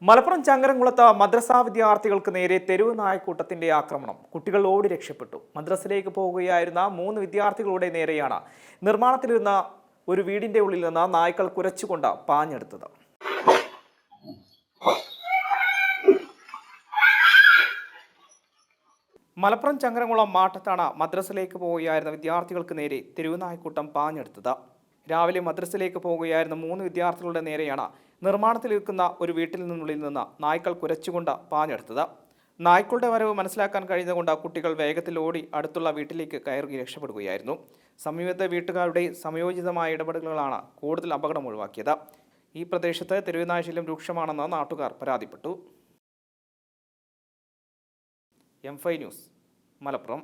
മലപ്പുറം ചങ്ങരംകുളത്ത് മദ്രസാ വിദ്യാർത്ഥികൾക്ക് നേരെ തെരുവ് നായക്കൂട്ടത്തിന്റെ ആക്രമണം. കുട്ടികൾ ഓടി രക്ഷപ്പെട്ടു. മദ്രസയിലേക്ക് പോകുകയായിരുന്ന 3 വിദ്യാർത്ഥികളുടെ നേരെയാണ് നിർമ്മാണത്തിലിരുന്ന ഒരു വീടിന്റെ ഉള്ളിൽ നിന്ന് നായ്ക്കൾ കുരച്ചുകൊണ്ട് പാഞ്ഞെടുത്തത്. മലപ്പുറം ചങ്ങരംകുളം മാട്ടത്താണ് മദ്രസയിലേക്ക് പോകുകയായിരുന്ന വിദ്യാർത്ഥികൾക്ക് നേരെ തെരുവ് നായക്കൂട്ടം പാഞ്ഞെടുത്തത്. രാവിലെ മദ്രസയിലേക്ക് പോകുകയായിരുന്ന 3 വിദ്യാർത്ഥികളുടെ നേരെയാണ് നിർമ്മാണത്തിലിരിക്കുന്ന ഒരു വീട്ടിൽ നിന്നുള്ളിൽ നിന്ന് നായ്ക്കൾ കുരച്ചുകൊണ്ട് പാഞ്ഞെടുത്തത്. നായ്ക്കളുടെ വരവ് മനസ്സിലാക്കാൻ കഴിഞ്ഞതുകൊണ്ട് കുട്ടികൾ വേഗത്തിൽ ഓടി അടുത്തുള്ള വീട്ടിലേക്ക് കയറി രക്ഷപ്പെടുകയായിരുന്നു. സമീപത്തെ വീട്ടുകാരുടെ സമയോചിതമായ ഇടപെടലുകളാണ് കൂടുതൽ അപകടം ഒഴിവാക്കിയത്. ഈ പ്രദേശത്ത് തെരുവുനായ ശല്യം രൂക്ഷമാണെന്ന് നാട്ടുകാർ പരാതിപ്പെട്ടു. M5 news, Malappuram.